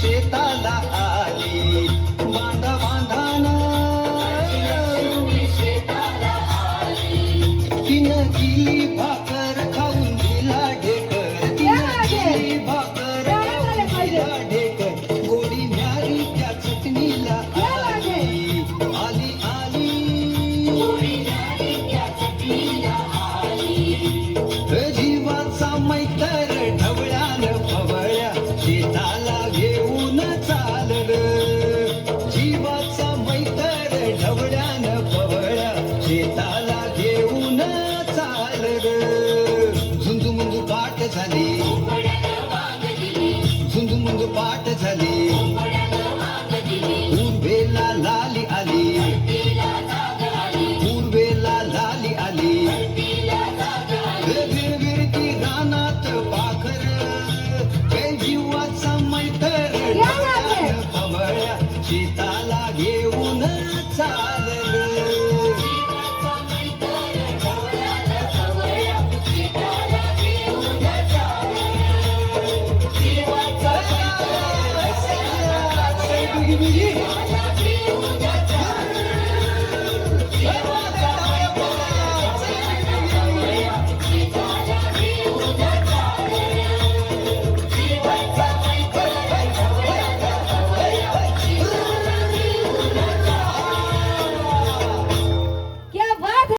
शेताला आली बांधा बांधाना तिनं केली भाकर खाऊन दिला ढेकर तिनं केली भाकर खाऊन दिला ढेकर गोडी न्यारी त्या चटणीला आली आली आली जीवाचा मैतर ढवळ्यानं फवळ्या शेताला घेऊन चाललं जीवाचा मैतर ढवळ्यानं फवळ्या शेताला घेऊन चाललं झुंजू पाठ झाली झुंजू पाठ झाली पूर्वेला लाली आली पूर्वेला लाली आली विरविरती रानात पाखर हे जीवाचा मैतर ढवळ्यानं फवळ्या शेताला घेऊन चाललं Biggie, biggie.